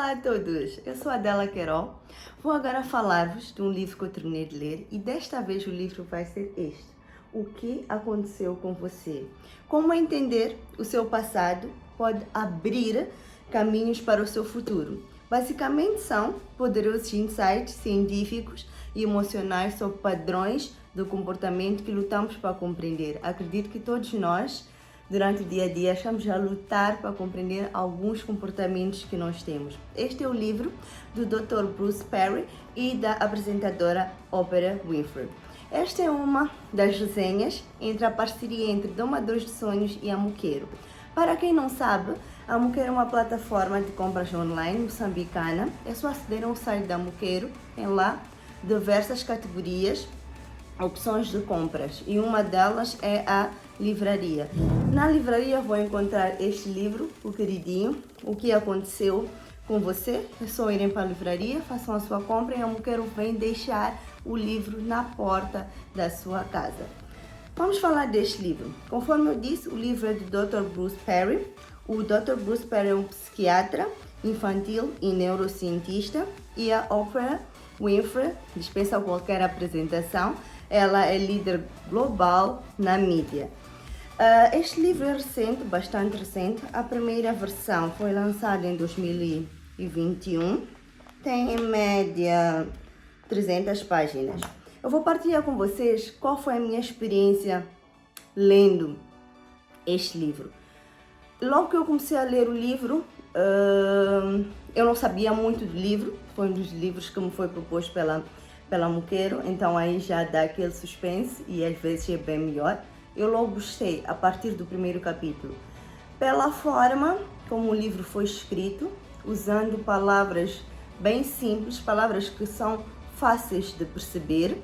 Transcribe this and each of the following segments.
Olá a todos, eu sou a Adela Querol. Vou agora falar-vos de um livro que eu terminei de ler e desta vez o livro vai ser este: O que aconteceu com você? Como entender o seu passado pode abrir caminhos para o seu futuro. Basicamente são poderosos insights científicos e emocionais sobre padrões do comportamento que lutamos para compreender. Acredito que todos nós, durante o dia a dia, estamos a lutar para compreender alguns comportamentos que nós temos. Este é o livro do Dr. Bruce Perry e da apresentadora Oprah Winfrey. Esta é uma das resenhas entre a parceria entre Domadores de Sonhos e a Moqueiro. Para quem não sabe, a Moqueiro é uma plataforma de compras online moçambicana. É só aceder ao site da Moqueiro, tem lá diversas categorias, opções de compras, e uma delas é a livraria. Na livraria vou encontrar este livro, o queridinho, O que aconteceu com você. É só irem para a livraria, façam a sua compra e a Moqueiro vem deixar o livro na porta da sua casa. Vamos falar deste livro. Conforme eu disse, o livro é do Dr. Bruce Perry. O Dr. Bruce Perry é um psiquiatra infantil e neurocientista, e a Oprah Winfrey dispensa qualquer apresentação. Ela é líder global na mídia. Este livro é recente, bastante recente. A primeira versão foi lançada em 2021. Tem em média 300 páginas. Eu vou partilhar com vocês qual foi a minha experiência lendo este livro. Logo que eu comecei a ler o livro, eu não sabia muito do livro. Foi um dos livros que me foi proposto pela Moqueiro, então aí já dá aquele suspense e às vezes é bem melhor. Eu logo gostei a partir do primeiro capítulo, pela forma como o livro foi escrito, usando palavras bem simples, palavras que são fáceis de perceber.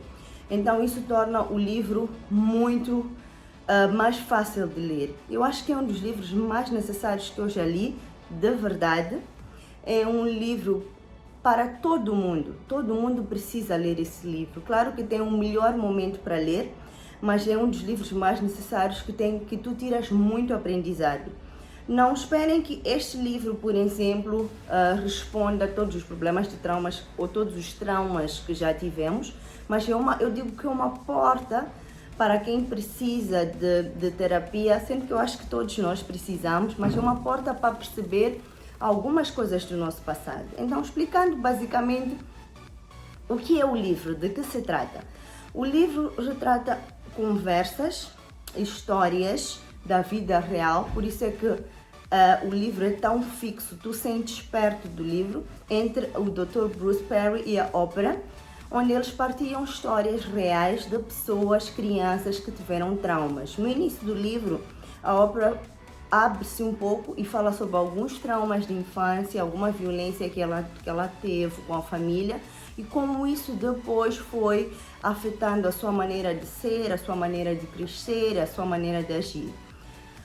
Então isso torna o livro muito mais fácil de ler. Eu acho que é um dos livros mais necessários que eu já li, de verdade. É um livro para todo mundo precisa ler esse livro. Claro que tem um melhor momento para ler, mas é um dos livros mais necessários que tu tiras muito aprendizado. Não esperem que este livro, por exemplo, responda a todos os problemas de traumas ou todos os traumas que já tivemos, mas eu digo que é uma porta para quem precisa de terapia, sendo que eu acho que todos nós precisamos, mas é uma porta para perceber algumas coisas do nosso passado. Então, explicando basicamente o que é o livro, de que se trata. O livro retrata conversas, histórias da vida real, por isso é que o livro é tão fixo, tu sentes perto do livro, entre o Dr. Bruce Perry e a Oprah, onde eles partilham histórias reais de pessoas, crianças que tiveram traumas. No início do livro, a Oprah abre-se um pouco e fala sobre alguns traumas de infância, alguma violência que ela teve com a família e como isso depois foi afetando a sua maneira de ser, a sua maneira de crescer, a sua maneira de agir.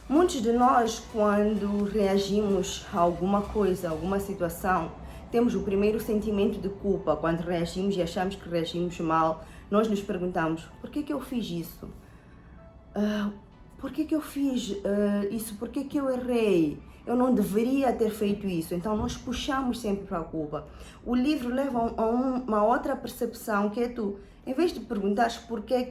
Muitos de nós, quando reagimos a alguma coisa, a alguma situação, temos o primeiro sentimento de culpa. Quando reagimos e achamos que reagimos mal, nós nos perguntamos: por que eu fiz isso? Por que eu fiz isso? Por que eu errei? Eu não deveria ter feito isso. Então nós puxamos sempre para a culpa. O livro leva a uma outra percepção, que é tu, em vez de perguntares por que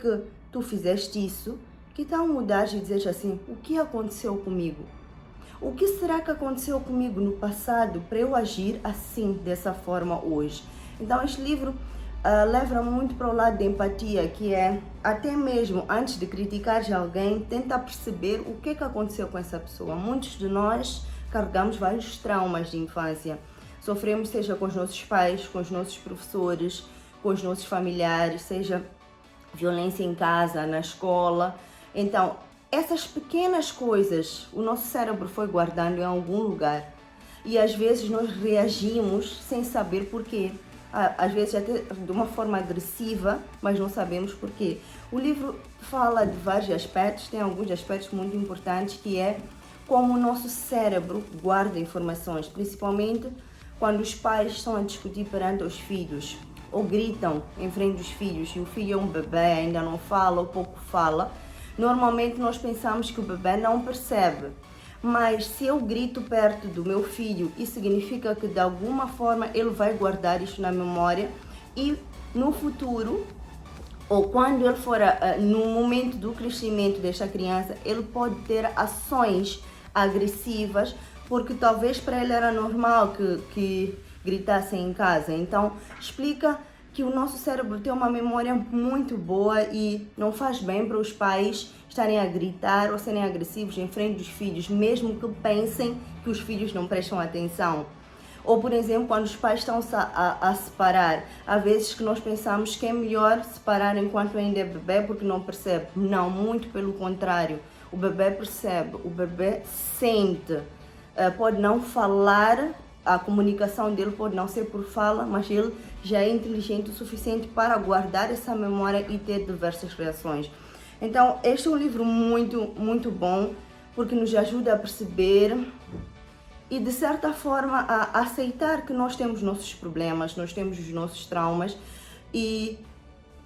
tu fizeste isso, que tal mudares e dizeres assim: o que aconteceu comigo? O que será que aconteceu comigo no passado para eu agir assim, dessa forma hoje? Então este livro leva muito para o lado da empatia, que é, até mesmo antes de criticar alguém, tenta perceber o que aconteceu com essa pessoa. Muitos de nós carregamos vários traumas de infância. Sofremos, seja com os nossos pais, com os nossos professores, com os nossos familiares, seja violência em casa, na escola. Então, essas pequenas coisas, o nosso cérebro foi guardando em algum lugar. E às vezes nós reagimos sem saber porquê. Às vezes até de uma forma agressiva, mas não sabemos porquê. O livro fala de vários aspectos, tem alguns aspectos muito importantes, que é como o nosso cérebro guarda informações, principalmente quando os pais estão a discutir perante os filhos, ou gritam em frente dos filhos, e o filho é um bebê, ainda não fala ou pouco fala. Normalmente nós pensamos que o bebê não percebe, mas se eu grito perto do meu filho, isso significa que de alguma forma ele vai guardar isso na memória e no futuro, ou quando ele for no momento do crescimento desta criança, ele pode ter ações agressivas, porque talvez para ele era normal que gritassem em casa. Então, explica que o nosso cérebro tem uma memória muito boa e não faz bem para os pais estarem a gritar ou serem agressivos em frente dos filhos, mesmo que pensem que os filhos não prestam atenção. Ou, por exemplo, quando os pais estão a separar, há vezes que nós pensamos que é melhor separar enquanto ainda é bebê porque não percebe. Não, muito pelo contrário. O bebê percebe, o bebê sente. Pode não falar, a comunicação dele pode não ser por fala, mas ele já é inteligente o suficiente para guardar essa memória e ter diversas reações. Então, este é um livro muito bom, porque nos ajuda a perceber e, de certa forma, a aceitar que nós temos nossos problemas, nós temos os nossos traumas e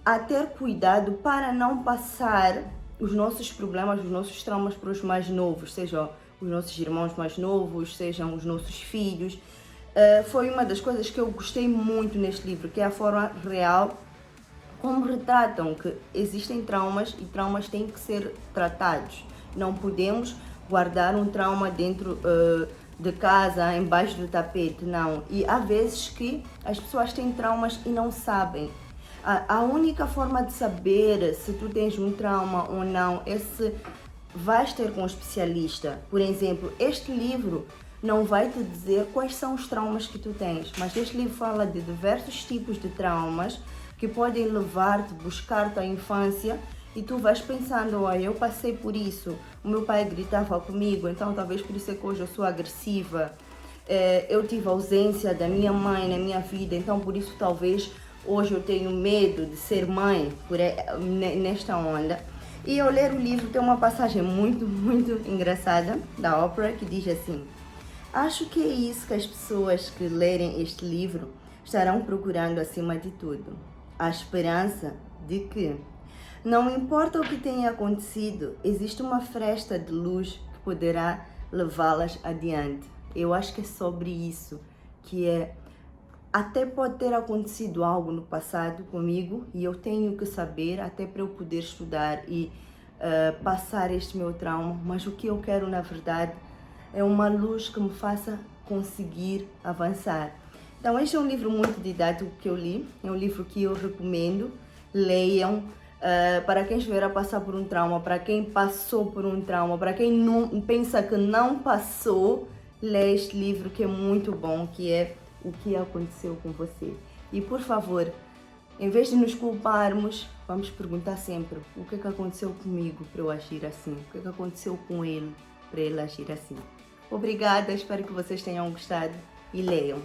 a ter cuidado para não passar os nossos problemas, os nossos traumas para os mais novos, sejam os nossos irmãos mais novos, sejam os nossos filhos. Foi uma das coisas que eu gostei muito neste livro, que é a forma real como retratam que existem traumas e traumas têm que ser tratados. Não podemos guardar um trauma dentro de casa, embaixo do tapete, não. E há vezes que as pessoas têm traumas e não sabem. A única forma de saber se tu tens um trauma ou não é se vais ter com um especialista. Por exemplo, este livro não vai te dizer quais são os traumas que tu tens, mas este livro fala de diversos tipos de traumas que podem levar-te, buscar-te à infância e tu vais pensando, olha, eu passei por isso, o meu pai gritava comigo, então talvez por isso é que hoje eu sou agressiva, eu tive ausência da minha mãe na minha vida, então por isso talvez hoje eu tenho medo de ser mãe nesta onda. E ao ler o livro tem uma passagem muito engraçada da Oprah que diz assim: acho que é isso que as pessoas que lerem este livro estarão procurando acima de tudo. A esperança de que, não importa o que tenha acontecido, existe uma fresta de luz que poderá levá-las adiante. Eu acho que é sobre isso, que é, até pode ter acontecido algo no passado comigo e eu tenho que saber, até para eu poder estudar e passar este meu trauma, mas o que eu quero na verdade é uma luz que me faça conseguir avançar. Então, este é um livro muito didático que eu li, é um livro que eu recomendo, leiam, para quem estiver a passar por um trauma, para quem passou por um trauma, para quem não, pensa que não passou, lê este livro que é muito bom, que é O que Aconteceu com Você. E, por favor, em vez de nos culparmos, vamos perguntar sempre o que aconteceu comigo para eu agir assim, o que aconteceu com ele para ele agir assim. Obrigada, espero que vocês tenham gostado e leiam.